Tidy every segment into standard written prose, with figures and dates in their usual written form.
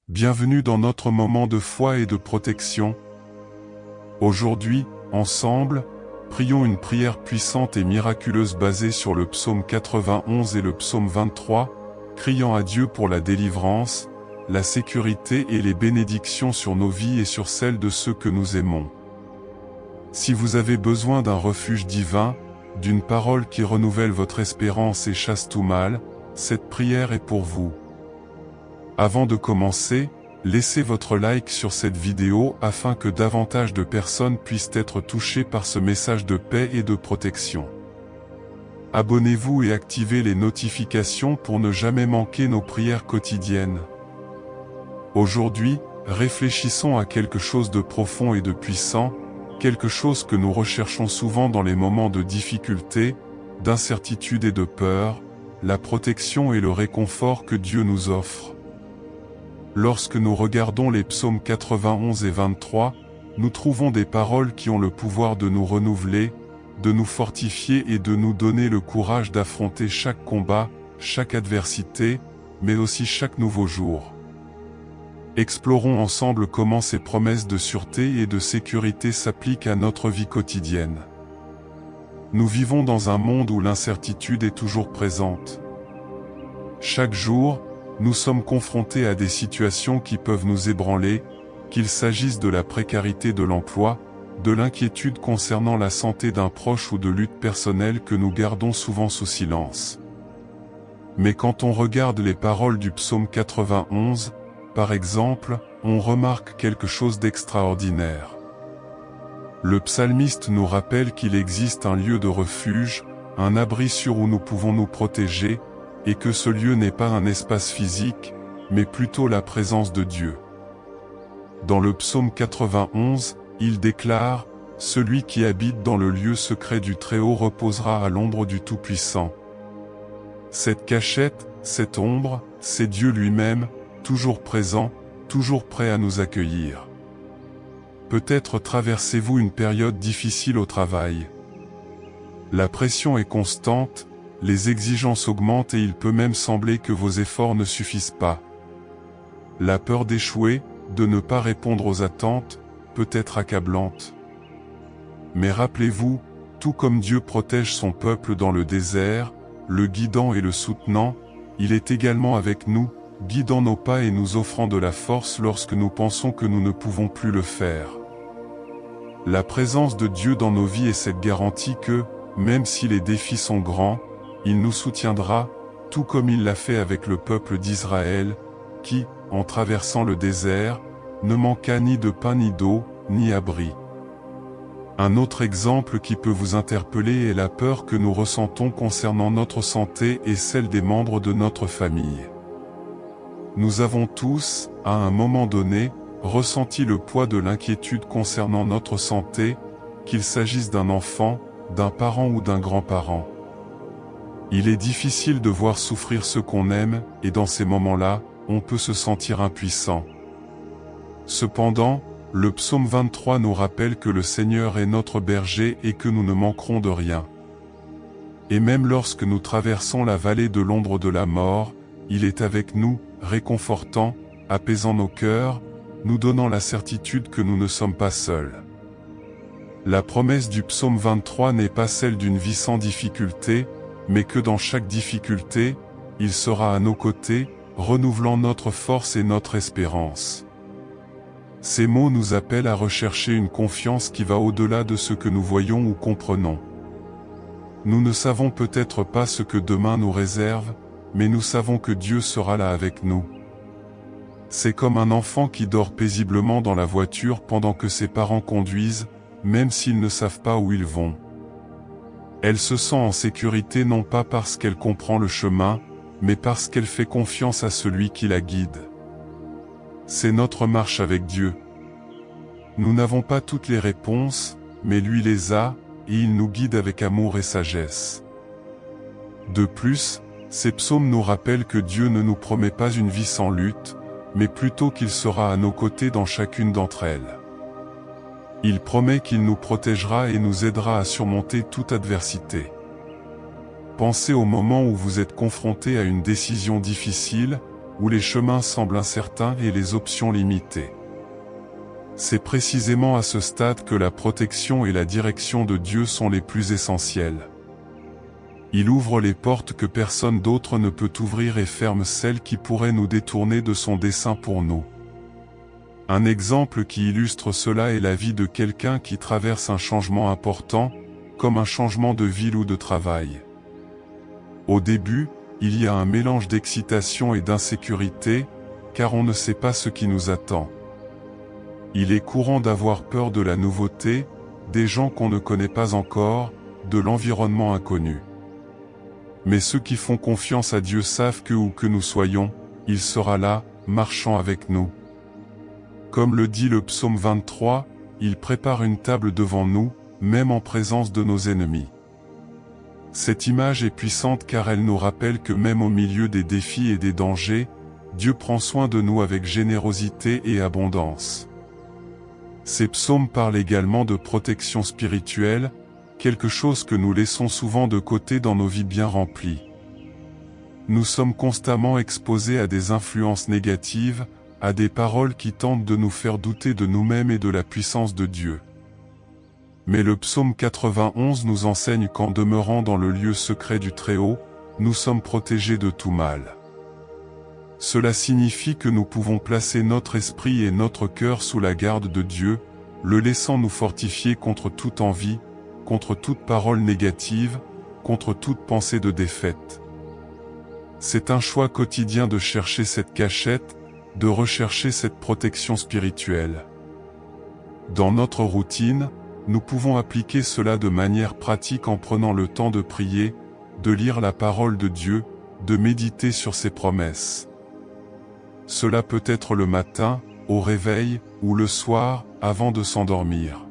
Bienvenue dans notre moment de foi et de protection. Aujourd'hui, ensemble, prions une prière puissante et miraculeuse basée sur le psaume 91 et le psaume 23, criant à Dieu pour la délivrance, la sécurité et les bénédictions sur nos vies et sur celles de ceux que nous aimons. Si vous avez besoin d'un refuge divin, d'une parole qui renouvelle votre espérance et chasse tout mal, cette prière est pour vous. Avant de commencer, laissez votre like sur cette vidéo afin que davantage de personnes puissent être touchées par ce message de paix et de protection. Abonnez-vous et activez les notifications pour ne jamais manquer nos prières quotidiennes. Aujourd'hui, réfléchissons à quelque chose de profond et de puissant, quelque chose que nous recherchons souvent dans les moments de difficulté, d'incertitude et de peur, la protection et le réconfort que Dieu nous offre. Lorsque nous regardons les psaumes 91 et 23, nous trouvons des paroles qui ont le pouvoir de nous renouveler, de nous fortifier et de nous donner le courage d'affronter chaque combat, chaque adversité, mais aussi chaque nouveau jour. Explorons ensemble comment ces promesses de sûreté et de sécurité s'appliquent à notre vie quotidienne. Nous vivons dans un monde où l'incertitude est toujours présente. Chaque jour, nous sommes confrontés à des situations qui peuvent nous ébranler, qu'il s'agisse de la précarité de l'emploi, de l'inquiétude concernant la santé d'un proche ou de luttes personnelles que nous gardons souvent sous silence. Mais quand on regarde les paroles du psaume 91, par exemple, on remarque quelque chose d'extraordinaire. Le psalmiste nous rappelle qu'il existe un lieu de refuge, un abri sûr où nous pouvons nous protéger, et que ce lieu n'est pas un espace physique, mais plutôt la présence de Dieu. Dans le psaume 91, il déclare « Celui qui habite dans le lieu secret du Très-Haut reposera à l'ombre du Tout-Puissant ». Cette cachette, cette ombre, c'est Dieu lui-même, toujours présent, toujours prêt à nous accueillir. Peut-être traversez-vous une période difficile au travail. La pression est constante, les exigences augmentent et il peut même sembler que vos efforts ne suffisent pas. La peur d'échouer, de ne pas répondre aux attentes, peut être accablante. Mais rappelez-vous, tout comme Dieu protège son peuple dans le désert, le guidant et le soutenant, il est également avec nous, guidant nos pas et nous offrant de la force lorsque nous pensons que nous ne pouvons plus le faire. La présence de Dieu dans nos vies est cette garantie que, même si les défis sont grands, il nous soutiendra, tout comme il l'a fait avec le peuple d'Israël, qui, en traversant le désert, ne manqua ni de pain ni d'eau, ni abri. Un autre exemple qui peut vous interpeller est la peur que nous ressentons concernant notre santé et celle des membres de notre famille. Nous avons tous, à un moment donné, ressenti le poids de l'inquiétude concernant notre santé, qu'il s'agisse d'un enfant, d'un parent ou d'un grand-parent. Il est difficile de voir souffrir ceux qu'on aime, et dans ces moments-là, on peut se sentir impuissant. Cependant, le psaume 23 nous rappelle que le Seigneur est notre berger et que nous ne manquerons de rien. Et même lorsque nous traversons la vallée de l'ombre de la mort, il est avec nous, réconfortant, apaisant nos cœurs, nous donnant la certitude que nous ne sommes pas seuls. La promesse du psaume 23 n'est pas celle d'une vie sans difficulté, mais que dans chaque difficulté, il sera à nos côtés, renouvelant notre force et notre espérance. Ces mots nous appellent à rechercher une confiance qui va au-delà de ce que nous voyons ou comprenons. Nous ne savons peut-être pas ce que demain nous réserve, mais nous savons que Dieu sera là avec nous. C'est comme un enfant qui dort paisiblement dans la voiture pendant que ses parents conduisent, même s'ils ne savent pas où ils vont. Elle se sent en sécurité non pas parce qu'elle comprend le chemin, mais parce qu'elle fait confiance à celui qui la guide. C'est notre marche avec Dieu. Nous n'avons pas toutes les réponses, mais lui les a, et il nous guide avec amour et sagesse. De plus, ces psaumes nous rappellent que Dieu ne nous promet pas une vie sans lutte, mais plutôt qu'il sera à nos côtés dans chacune d'entre elles. Il promet qu'il nous protégera et nous aidera à surmonter toute adversité. Pensez au moment où vous êtes confronté à une décision difficile, où les chemins semblent incertains et les options limitées. C'est précisément à ce stade que la protection et la direction de Dieu sont les plus essentielles. Il ouvre les portes que personne d'autre ne peut ouvrir et ferme celles qui pourraient nous détourner de son dessein pour nous. Un exemple qui illustre cela est la vie de quelqu'un qui traverse un changement important, comme un changement de ville ou de travail. Au début, il y a un mélange d'excitation et d'insécurité, car on ne sait pas ce qui nous attend. Il est courant d'avoir peur de la nouveauté, des gens qu'on ne connaît pas encore, de l'environnement inconnu. Mais ceux qui font confiance à Dieu savent que où que nous soyons, il sera là, marchant avec nous. Comme le dit le psaume 23, il prépare une table devant nous, même en présence de nos ennemis. Cette image est puissante car elle nous rappelle que même au milieu des défis et des dangers, Dieu prend soin de nous avec générosité et abondance. Ces psaumes parlent également de protection spirituelle, quelque chose que nous laissons souvent de côté dans nos vies bien remplies. Nous sommes constamment exposés à des influences négatives, à des paroles qui tentent de nous faire douter de nous-mêmes et de la puissance de Dieu. Mais le psaume 91 nous enseigne qu'en demeurant dans le lieu secret du Très-Haut, nous sommes protégés de tout mal. Cela signifie que nous pouvons placer notre esprit et notre cœur sous la garde de Dieu, le laissant nous fortifier contre toute envie, contre toute parole négative, contre toute pensée de défaite. C'est un choix quotidien de chercher cette cachette, de rechercher cette protection spirituelle. Dans notre routine, nous pouvons appliquer cela de manière pratique en prenant le temps de prier, de lire la parole de Dieu, de méditer sur ses promesses. Cela peut être le matin, au réveil, ou le soir, avant de s'endormir.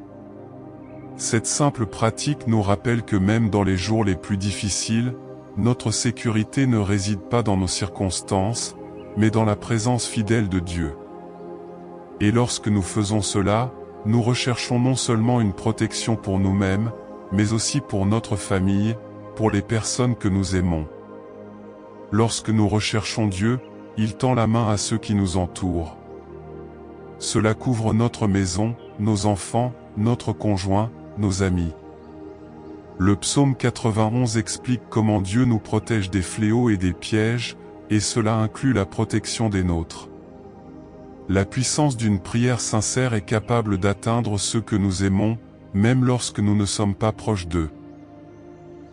Cette simple pratique nous rappelle que même dans les jours les plus difficiles, notre sécurité ne réside pas dans nos circonstances, mais dans la présence fidèle de Dieu. Et lorsque nous faisons cela, nous recherchons non seulement une protection pour nous-mêmes, mais aussi pour notre famille, pour les personnes que nous aimons. Lorsque nous recherchons Dieu, il tend la main à ceux qui nous entourent. Cela couvre notre maison, nos enfants, notre conjoint, nos amis. Le psaume 91 explique comment Dieu nous protège des fléaux et des pièges, et cela inclut la protection des nôtres. La puissance d'une prière sincère est capable d'atteindre ceux que nous aimons, même lorsque nous ne sommes pas proches d'eux.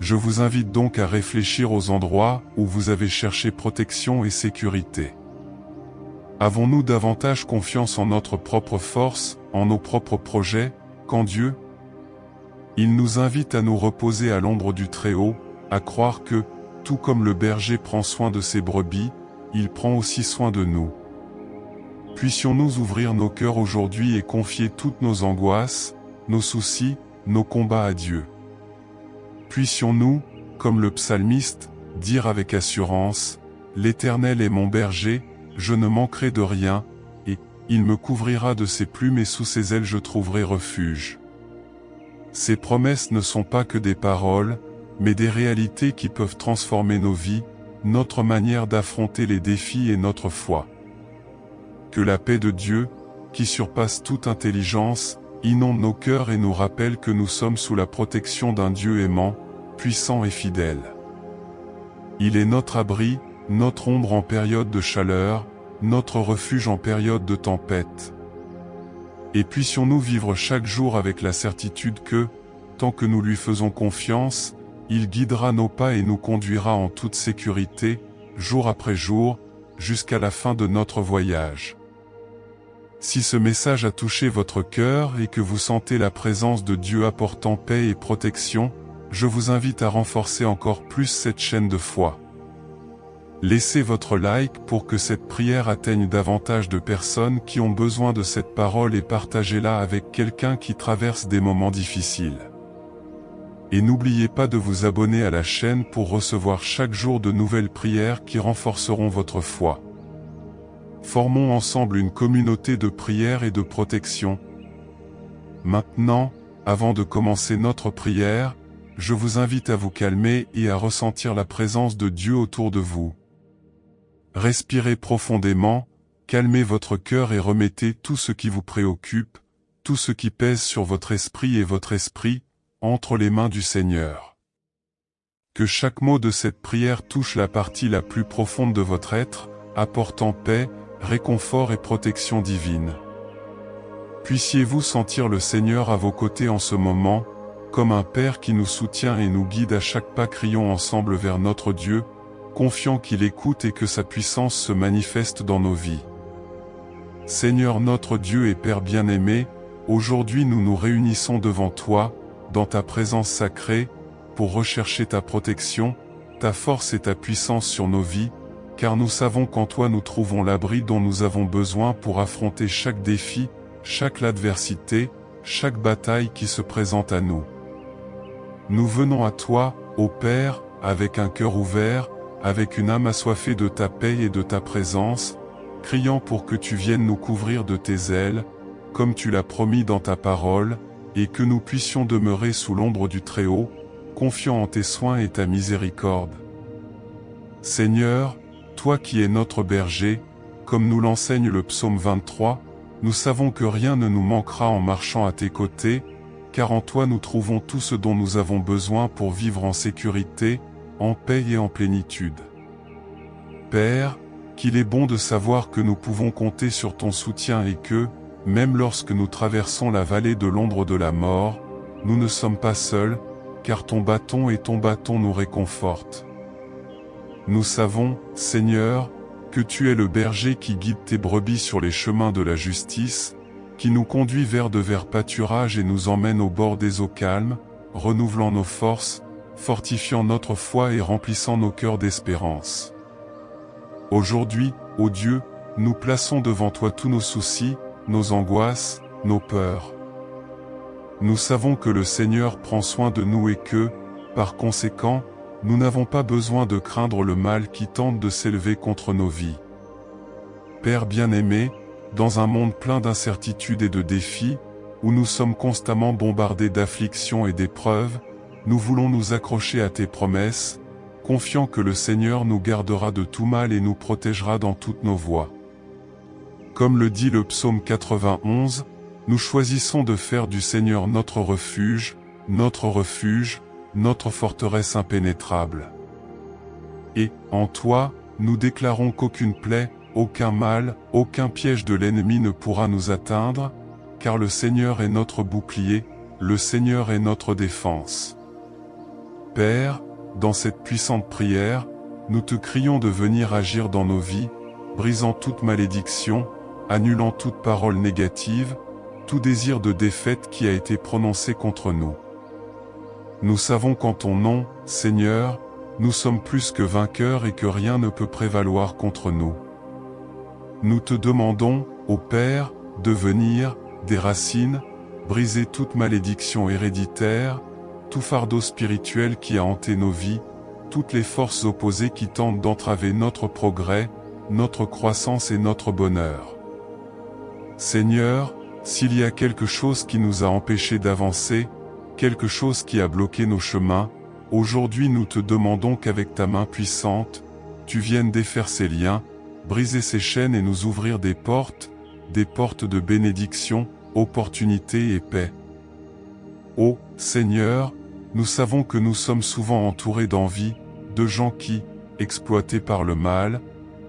Je vous invite donc à réfléchir aux endroits où vous avez cherché protection et sécurité. Avons-nous davantage confiance en notre propre force, en nos propres projets, qu'en Dieu? Il nous invite à nous reposer à l'ombre du Très-Haut, à croire que, tout comme le berger prend soin de ses brebis, il prend aussi soin de nous. Puissions-nous ouvrir nos cœurs aujourd'hui et confier toutes nos angoisses, nos soucis, nos combats à Dieu. Puissions-nous, comme le psalmiste, dire avec assurance, « L'Éternel est mon berger, je ne manquerai de rien, et il me couvrira de ses plumes et sous ses ailes je trouverai refuge. » Ces promesses ne sont pas que des paroles, mais des réalités qui peuvent transformer nos vies, notre manière d'affronter les défis et notre foi. Que la paix de Dieu, qui surpasse toute intelligence, inonde nos cœurs et nous rappelle que nous sommes sous la protection d'un Dieu aimant, puissant et fidèle. Il est notre abri, notre ombre en période de chaleur, notre refuge en période de tempête. Et puissions-nous vivre chaque jour avec la certitude que, tant que nous lui faisons confiance, il guidera nos pas et nous conduira en toute sécurité, jour après jour, jusqu'à la fin de notre voyage. Si ce message a touché votre cœur et que vous sentez la présence de Dieu apportant paix et protection, je vous invite à renforcer encore plus cette chaîne de foi. Laissez votre like pour que cette prière atteigne davantage de personnes qui ont besoin de cette parole et partagez-la avec quelqu'un qui traverse des moments difficiles. Et n'oubliez pas de vous abonner à la chaîne pour recevoir chaque jour de nouvelles prières qui renforceront votre foi. Formons ensemble une communauté de prière et de protection. Maintenant, avant de commencer notre prière, je vous invite à vous calmer et à ressentir la présence de Dieu autour de vous. Respirez profondément, calmez votre cœur et remettez tout ce qui vous préoccupe, tout ce qui pèse sur votre esprit et votre esprit, entre les mains du Seigneur. Que chaque mot de cette prière touche la partie la plus profonde de votre être, apportant paix, réconfort et protection divine. Puissiez-vous sentir le Seigneur à vos côtés en ce moment, comme un Père qui nous soutient et nous guide à chaque pas. Crions ensemble vers notre Dieu, confiant qu'il écoute et que sa puissance se manifeste dans nos vies. Seigneur notre Dieu et Père bien-aimé, aujourd'hui nous nous réunissons devant toi, dans ta présence sacrée, pour rechercher ta protection, ta force et ta puissance sur nos vies, car nous savons qu'en toi nous trouvons l'abri dont nous avons besoin pour affronter chaque défi, chaque adversité, chaque bataille qui se présente à nous. Nous venons à toi, ô Père, avec un cœur ouvert, avec une âme assoiffée de ta paix et de ta présence, criant pour que tu viennes nous couvrir de tes ailes, comme tu l'as promis dans ta parole, et que nous puissions demeurer sous l'ombre du Très-Haut, confiant en tes soins et ta miséricorde. Seigneur, toi qui es notre berger, comme nous l'enseigne le psaume 23, nous savons que rien ne nous manquera en marchant à tes côtés, car en toi nous trouvons tout ce dont nous avons besoin pour vivre en sécurité, en paix et en plénitude. Père, qu'il est bon de savoir que nous pouvons compter sur ton soutien et que, même lorsque nous traversons la vallée de l'ombre de la mort, nous ne sommes pas seuls, car ton bâton nous réconfortent. Nous savons, Seigneur, que tu es le berger qui guide tes brebis sur les chemins de la justice, qui nous conduit vers de verts pâturages et nous emmène au bord des eaux calmes, renouvelant nos forces, fortifiant notre foi et remplissant nos cœurs d'espérance. Aujourd'hui, ô Dieu, nous plaçons devant toi tous nos soucis, nos angoisses, nos peurs. Nous savons que le Seigneur prend soin de nous et que, par conséquent, nous n'avons pas besoin de craindre le mal qui tente de s'élever contre nos vies. Père bien-aimé, dans un monde plein d'incertitudes et de défis, où nous sommes constamment bombardés d'afflictions et d'épreuves, nous voulons nous accrocher à tes promesses, confiant que le Seigneur nous gardera de tout mal et nous protégera dans toutes nos voies. Comme le dit le psaume 91, nous choisissons de faire du Seigneur notre refuge, notre forteresse impénétrable. Et, en toi, nous déclarons qu'aucune plaie, aucun mal, aucun piège de l'ennemi ne pourra nous atteindre, car le Seigneur est notre bouclier, le Seigneur est notre défense. Père, dans cette puissante prière, nous te crions de venir agir dans nos vies, brisant toute malédiction, annulant toute parole négative, tout désir de défaite qui a été prononcé contre nous. Nous savons qu'en ton nom, Seigneur, nous sommes plus que vainqueurs et que rien ne peut prévaloir contre nous. Nous te demandons, ô Père, de venir, des racines, briser toute malédiction héréditaire, tout fardeau spirituel qui a hanté nos vies, toutes les forces opposées qui tentent d'entraver notre progrès, notre croissance et notre bonheur. Seigneur, s'il y a quelque chose qui nous a empêchés d'avancer, quelque chose qui a bloqué nos chemins, aujourd'hui nous te demandons qu'avec ta main puissante, tu viennes défaire ces liens, briser ces chaînes et nous ouvrir des portes de bénédiction, opportunité et paix. Ô Seigneur, nous savons que nous sommes souvent entourés d'envie, de gens qui, exploités par le mal,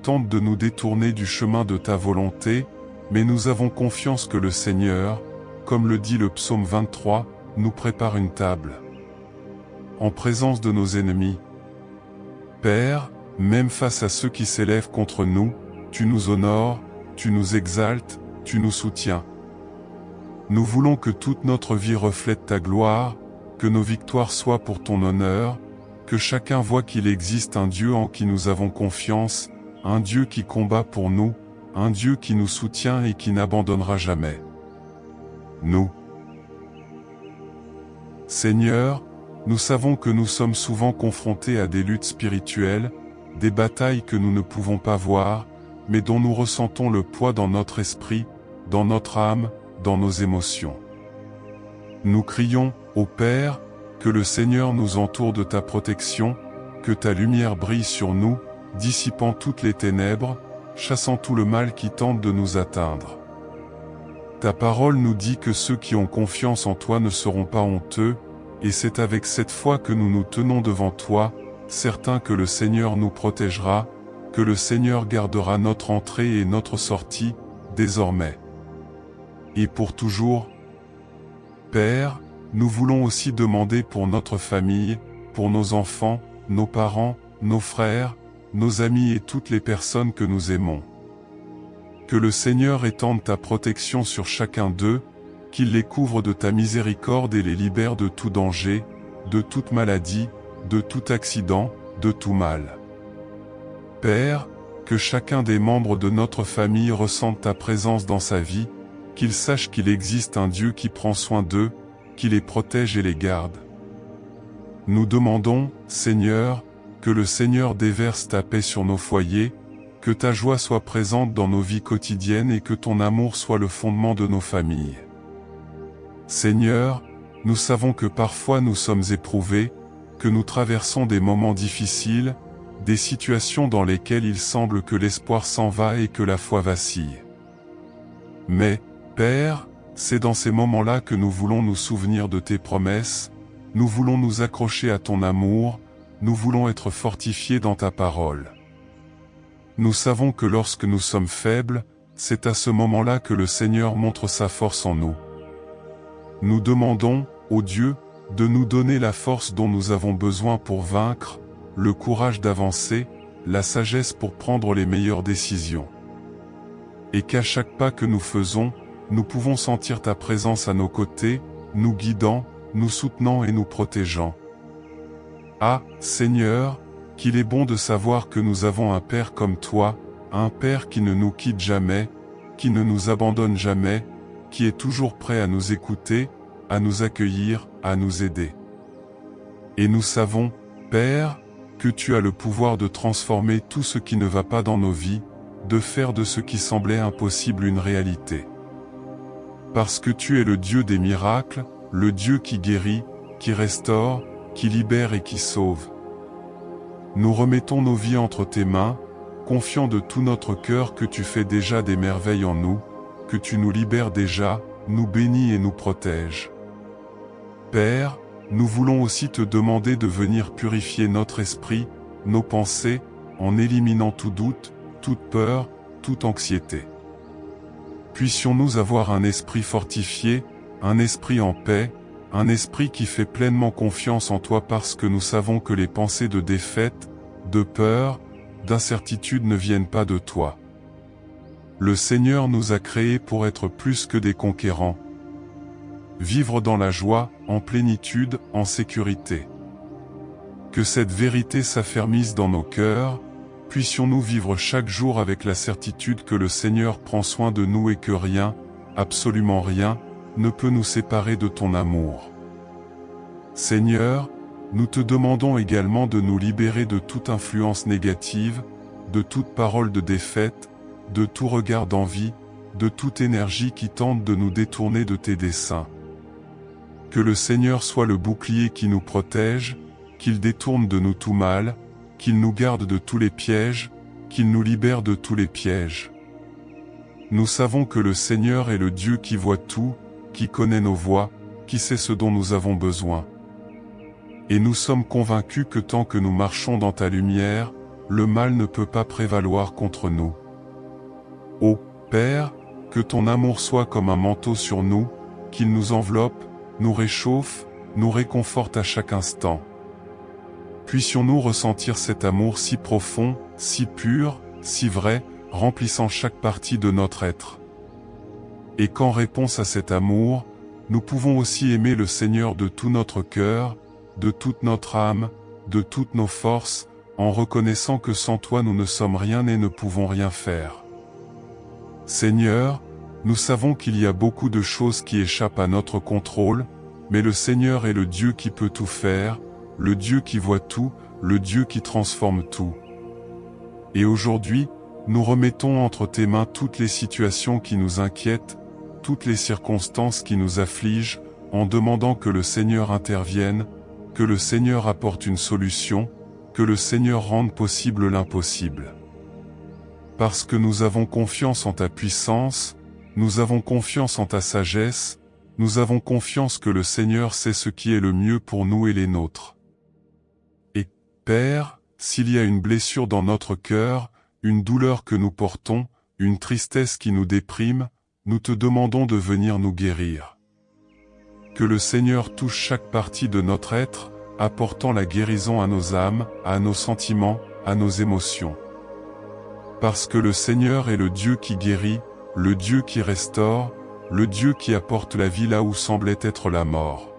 tentent de nous détourner du chemin de ta volonté, mais nous avons confiance que le Seigneur, comme le dit le psaume 23, nous prépare une table en présence de nos ennemis. Père, même face à ceux qui s'élèvent contre nous, tu nous honores, tu nous exaltes, tu nous soutiens. Nous voulons que toute notre vie reflète ta gloire, que nos victoires soient pour ton honneur, que chacun voie qu'il existe un Dieu en qui nous avons confiance, un Dieu qui combat pour nous, un Dieu qui nous soutient et qui n'abandonnera jamais. Nous. Seigneur, nous savons que nous sommes souvent confrontés à des luttes spirituelles, des batailles que nous ne pouvons pas voir, mais dont nous ressentons le poids dans notre esprit, dans notre âme, dans nos émotions. Nous crions, ô Père, que le Seigneur nous entoure de ta protection, que ta lumière brille sur nous, dissipant toutes les ténèbres, chassant tout le mal qui tente de nous atteindre. Ta parole nous dit que ceux qui ont confiance en toi ne seront pas honteux, et c'est avec cette foi que nous nous tenons devant toi, certains que le Seigneur nous protégera, que le Seigneur gardera notre entrée et notre sortie, désormais et pour toujours. Père, nous voulons aussi demander pour notre famille, pour nos enfants, nos parents, nos frères, nos amis et toutes les personnes que nous aimons. Que le Seigneur étende ta protection sur chacun d'eux, qu'il les couvre de ta miséricorde et les libère de tout danger, de toute maladie, de tout accident, de tout mal. Père, que chacun des membres de notre famille ressente ta présence dans sa vie, qu'il sache qu'il existe un Dieu qui prend soin d'eux, qui les protège et les garde. Nous demandons, Seigneur, que le Seigneur déverse ta paix sur nos foyers, que ta joie soit présente dans nos vies quotidiennes et que ton amour soit le fondement de nos familles. Seigneur, nous savons que parfois nous sommes éprouvés, que nous traversons des moments difficiles, des situations dans lesquelles il semble que l'espoir s'en va et que la foi vacille. Mais, Père, c'est dans ces moments-là que nous voulons nous souvenir de tes promesses, nous voulons nous accrocher à ton amour, nous voulons être fortifiés dans ta parole. Nous savons que lorsque nous sommes faibles, c'est à ce moment-là que le Seigneur montre sa force en nous. Nous demandons, ô Dieu, de nous donner la force dont nous avons besoin pour vaincre, le courage d'avancer, la sagesse pour prendre les meilleures décisions. Et qu'à chaque pas que nous faisons, nous pouvons sentir ta présence à nos côtés, nous guidant, nous soutenant et nous protégeant. Ah, Seigneur, qu'il est bon de savoir que nous avons un Père comme toi, un Père qui ne nous quitte jamais, qui ne nous abandonne jamais, qui est toujours prêt à nous écouter, à nous accueillir, à nous aider. Et nous savons, Père, que tu as le pouvoir de transformer tout ce qui ne va pas dans nos vies, de faire de ce qui semblait impossible une réalité. Parce que tu es le Dieu des miracles, le Dieu qui guérit, qui restaure, qui libère et qui sauve. Nous remettons nos vies entre tes mains, confiants de tout notre cœur que tu fais déjà des merveilles en nous, que tu nous libères déjà, nous bénis et nous protèges. Père, nous voulons aussi te demander de venir purifier notre esprit, nos pensées, en éliminant tout doute, toute peur, toute anxiété. Puissions-nous avoir un esprit fortifié, un esprit en paix, un esprit qui fait pleinement confiance en toi parce que nous savons que les pensées de défaite, de peur, d'incertitude ne viennent pas de toi. Le Seigneur nous a créés pour être plus que des conquérants. Vivre dans la joie, en plénitude, en sécurité. Que cette vérité s'affermisse dans nos cœurs, puissions-nous vivre chaque jour avec la certitude que le Seigneur prend soin de nous et que rien, absolument rien, ne peut nous séparer de ton amour. Seigneur, nous te demandons également de nous libérer de toute influence négative, de toute parole de défaite, de tout regard d'envie, de toute énergie qui tente de nous détourner de tes desseins. Que le Seigneur soit le bouclier qui nous protège, qu'il détourne de nous tout mal, qu'il nous garde de tous les pièges, qu'il nous libère de tous les pièges. Nous savons que le Seigneur est le Dieu qui voit tout, qui connaît nos voies, qui sait ce dont nous avons besoin. Et nous sommes convaincus que tant que nous marchons dans ta lumière, le mal ne peut pas prévaloir contre nous. Ô Père, que ton amour soit comme un manteau sur nous, qu'il nous enveloppe, nous réchauffe, nous réconforte à chaque instant. Puissions-nous ressentir cet amour si profond, si pur, si vrai, remplissant chaque partie de notre être. Et qu'en réponse à cet amour, nous pouvons aussi aimer le Seigneur de tout notre cœur, de toute notre âme, de toutes nos forces, en reconnaissant que sans toi nous ne sommes rien et ne pouvons rien faire. Seigneur, nous savons qu'il y a beaucoup de choses qui échappent à notre contrôle, mais le Seigneur est le Dieu qui peut tout faire, le Dieu qui voit tout, le Dieu qui transforme tout. Et aujourd'hui, nous remettons entre tes mains toutes les situations qui nous inquiètent, toutes les circonstances qui nous affligent, en demandant que le Seigneur intervienne, que le Seigneur apporte une solution, que le Seigneur rende possible l'impossible. Parce que nous avons confiance en ta puissance, nous avons confiance en ta sagesse, nous avons confiance que le Seigneur sait ce qui est le mieux pour nous et les nôtres. Et, Père, s'il y a une blessure dans notre cœur, une douleur que nous portons, une tristesse qui nous déprime, nous te demandons de venir nous guérir. Que le Seigneur touche chaque partie de notre être, apportant la guérison à nos âmes, à nos sentiments, à nos émotions. Parce que le Seigneur est le Dieu qui guérit, le Dieu qui restaure, le Dieu qui apporte la vie là où semblait être la mort.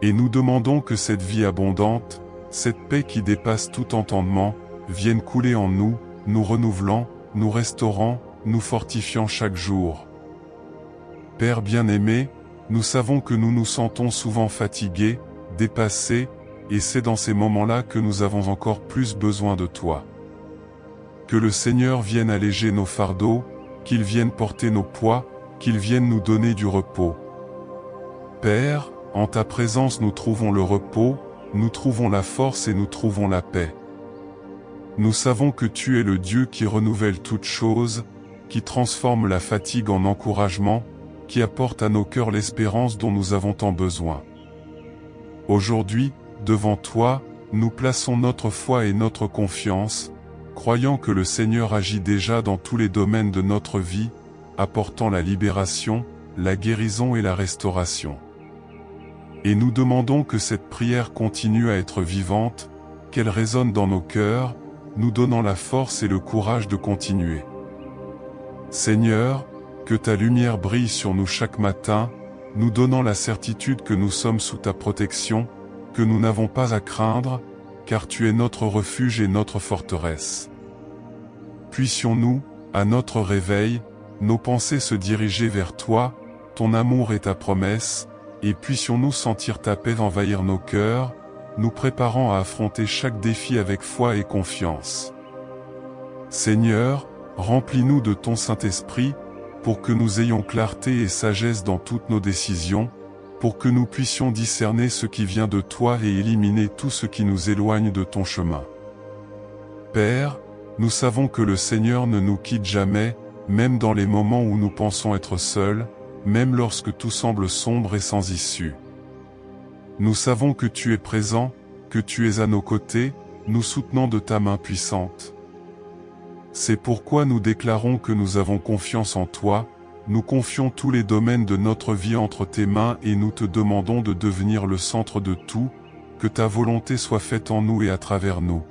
Et nous demandons que cette vie abondante, cette paix qui dépasse tout entendement, vienne couler en nous, nous renouvelant, nous restaurant, nous fortifiant chaque jour. Père bien-aimé, nous savons que nous nous sentons souvent fatigués, dépassés, et c'est dans ces moments-là que nous avons encore plus besoin de toi. Que le Seigneur vienne alléger nos fardeaux, qu'il vienne porter nos poids, qu'il vienne nous donner du repos. Père, en ta présence nous trouvons le repos, nous trouvons la force et nous trouvons la paix. Nous savons que tu es le Dieu qui renouvelle toutes choses, qui transforme la fatigue en encouragement, qui apporte à nos cœurs l'espérance dont nous avons tant besoin. Aujourd'hui, devant toi, nous plaçons notre foi et notre confiance, croyant que le Seigneur agit déjà dans tous les domaines de notre vie, apportant la libération, la guérison et la restauration. Et nous demandons que cette prière continue à être vivante, qu'elle résonne dans nos cœurs, nous donnant la force et le courage de continuer. Seigneur, que ta lumière brille sur nous chaque matin, nous donnant la certitude que nous sommes sous ta protection, que nous n'avons pas à craindre, car tu es notre refuge et notre forteresse. Puissions-nous, à notre réveil, nos pensées se diriger vers toi, ton amour et ta promesse, et puissions-nous sentir ta paix envahir nos cœurs, nous préparant à affronter chaque défi avec foi et confiance. Seigneur, remplis-nous de ton Saint-Esprit, pour que nous ayons clarté et sagesse dans toutes nos décisions, pour que nous puissions discerner ce qui vient de toi et éliminer tout ce qui nous éloigne de ton chemin. Père, nous savons que le Seigneur ne nous quitte jamais, même dans les moments où nous pensons être seuls, même lorsque tout semble sombre et sans issue. Nous savons que tu es présent, que tu es à nos côtés, nous soutenant de ta main puissante. C'est pourquoi nous déclarons que nous avons confiance en toi, nous confions tous les domaines de notre vie entre tes mains et nous te demandons de devenir le centre de tout, que ta volonté soit faite en nous et à travers nous.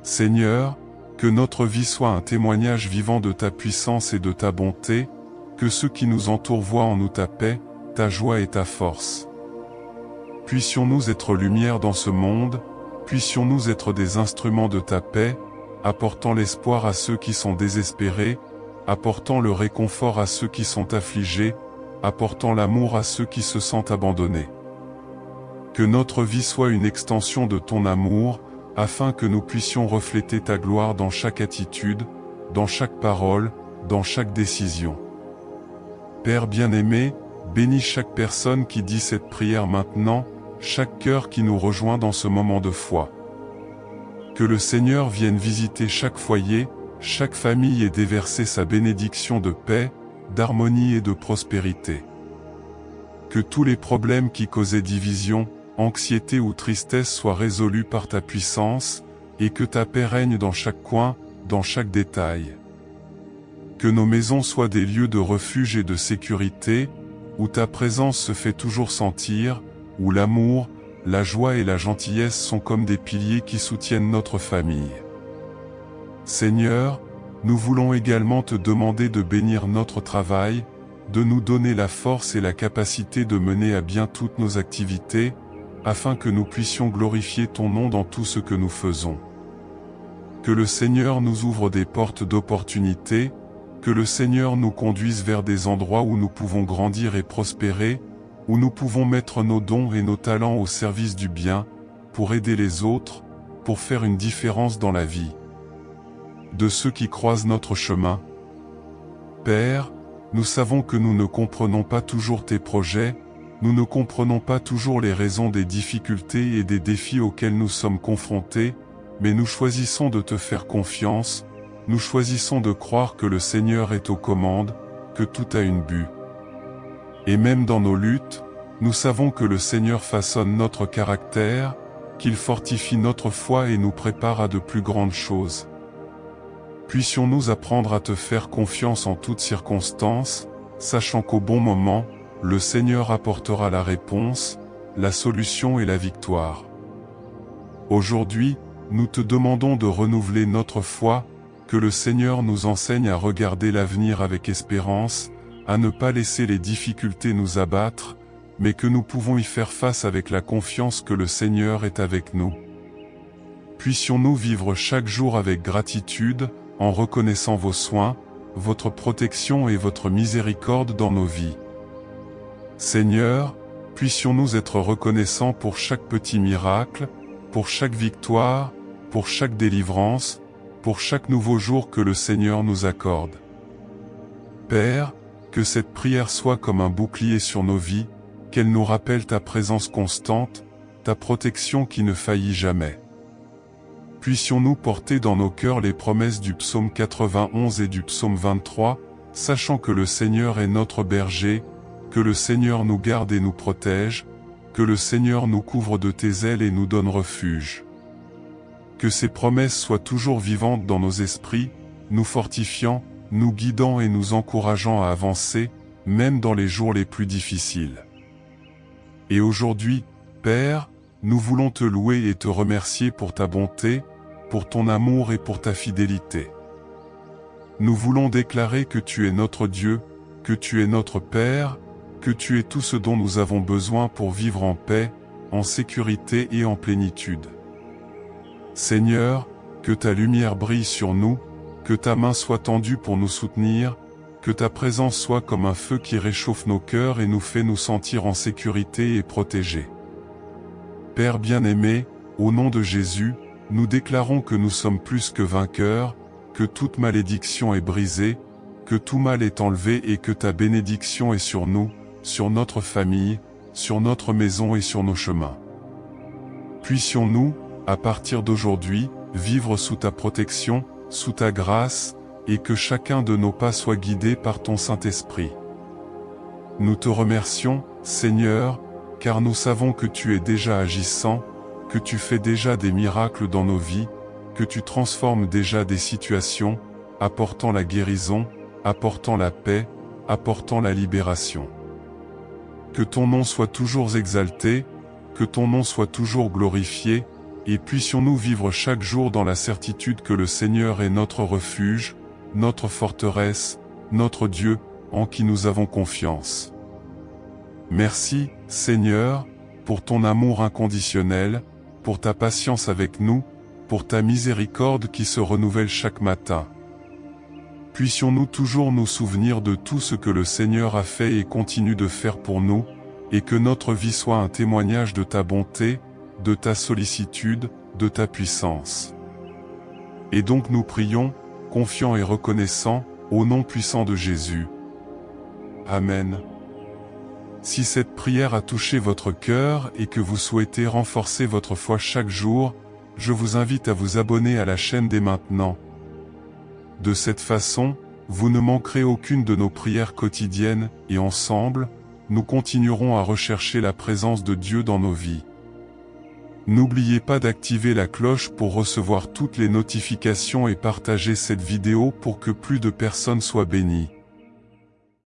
Seigneur, que notre vie soit un témoignage vivant de ta puissance et de ta bonté, que ceux qui nous entourent voient en nous ta paix, ta joie et ta force. Puissions-nous être lumière dans ce monde, puissions-nous être des instruments de ta paix, apportant l'espoir à ceux qui sont désespérés, apportant le réconfort à ceux qui sont affligés, apportant l'amour à ceux qui se sentent abandonnés. Que notre vie soit une extension de ton amour, afin que nous puissions refléter ta gloire dans chaque attitude, dans chaque parole, dans chaque décision. Père bien-aimé, bénis chaque personne qui dit cette prière maintenant, chaque cœur qui nous rejoint dans ce moment de foi. Que le Seigneur vienne visiter chaque foyer, chaque famille et déverser sa bénédiction de paix, d'harmonie et de prospérité. Que tous les problèmes qui causaient division, anxiété ou tristesse soient résolus par ta puissance, et que ta paix règne dans chaque coin, dans chaque détail. Que nos maisons soient des lieux de refuge et de sécurité, où ta présence se fait toujours sentir, où l'amour, la joie et la gentillesse sont comme des piliers qui soutiennent notre famille. Seigneur, nous voulons également te demander de bénir notre travail, de nous donner la force et la capacité de mener à bien toutes nos activités, afin que nous puissions glorifier ton nom dans tout ce que nous faisons. Que le Seigneur nous ouvre des portes d'opportunité, que le Seigneur nous conduise vers des endroits où nous pouvons grandir et prospérer, où nous pouvons mettre nos dons et nos talents au service du bien, pour aider les autres, pour faire une différence dans la vie de ceux qui croisent notre chemin. Père, nous savons que nous ne comprenons pas toujours tes projets, nous ne comprenons pas toujours les raisons des difficultés et des défis auxquels nous sommes confrontés, mais nous choisissons de te faire confiance, nous choisissons de croire que le Seigneur est aux commandes, que tout a une but. Et même dans nos luttes, nous savons que le Seigneur façonne notre caractère, qu'il fortifie notre foi et nous prépare à de plus grandes choses. Puissions-nous apprendre à te faire confiance en toutes circonstances, sachant qu'au bon moment, le Seigneur apportera la réponse, la solution et la victoire. Aujourd'hui, nous te demandons de renouveler notre foi, que le Seigneur nous enseigne à regarder l'avenir avec espérance, à ne pas laisser les difficultés nous abattre, mais que nous pouvons y faire face avec la confiance que le Seigneur est avec nous. Puissions-nous vivre chaque jour avec gratitude, en reconnaissant vos soins, votre protection et votre miséricorde dans nos vies. Seigneur, puissions-nous être reconnaissants pour chaque petit miracle, pour chaque victoire, pour chaque délivrance, pour chaque nouveau jour que le Seigneur nous accorde. Père, que cette prière soit comme un bouclier sur nos vies, qu'elle nous rappelle ta présence constante, ta protection qui ne faillit jamais. Puissions-nous porter dans nos cœurs les promesses du psaume 91 et du psaume 23, sachant que le Seigneur est notre berger, que le Seigneur nous garde et nous protège, que le Seigneur nous couvre de tes ailes et nous donne refuge. Que ces promesses soient toujours vivantes dans nos esprits, nous fortifiant, nous guidant et nous encourageant à avancer, même dans les jours les plus difficiles. Et aujourd'hui, Père, nous voulons te louer et te remercier pour ta bonté, pour ton amour et pour ta fidélité. Nous voulons déclarer que tu es notre Dieu, que tu es notre Père, que tu es tout ce dont nous avons besoin pour vivre en paix, en sécurité et en plénitude. Seigneur, que ta lumière brille sur nous, que ta main soit tendue pour nous soutenir, que ta présence soit comme un feu qui réchauffe nos cœurs et nous fait nous sentir en sécurité et protégés. Père bien-aimé, au nom de Jésus, nous déclarons que nous sommes plus que vainqueurs, que toute malédiction est brisée, que tout mal est enlevé et que ta bénédiction est sur nous, sur notre famille, sur notre maison et sur nos chemins. Puissions-nous, à partir d'aujourd'hui, vivre sous ta protection, sous ta grâce, et que chacun de nos pas soit guidé par ton Saint-Esprit. Nous te remercions, Seigneur, car nous savons que tu es déjà agissant, que tu fais déjà des miracles dans nos vies, que tu transformes déjà des situations, apportant la guérison, apportant la paix, apportant la libération. Que ton nom soit toujours exalté, que ton nom soit toujours glorifié, et puissions-nous vivre chaque jour dans la certitude que le Seigneur est notre refuge, notre forteresse, notre Dieu, en qui nous avons confiance. Merci, Seigneur, pour ton amour inconditionnel, pour ta patience avec nous, pour ta miséricorde qui se renouvelle chaque matin. Puissions-nous toujours nous souvenir de tout ce que le Seigneur a fait et continue de faire pour nous, et que notre vie soit un témoignage de ta bonté, de ta sollicitude, de ta puissance. Et donc nous prions, confiants et reconnaissants, au nom puissant de Jésus. Amen. Si cette prière a touché votre cœur et que vous souhaitez renforcer votre foi chaque jour, je vous invite à vous abonner à la chaîne dès maintenant. De cette façon, vous ne manquerez aucune de nos prières quotidiennes, et ensemble, nous continuerons à rechercher la présence de Dieu dans nos vies. N'oubliez pas d'activer la cloche pour recevoir toutes les notifications et partager cette vidéo pour que plus de personnes soient bénies.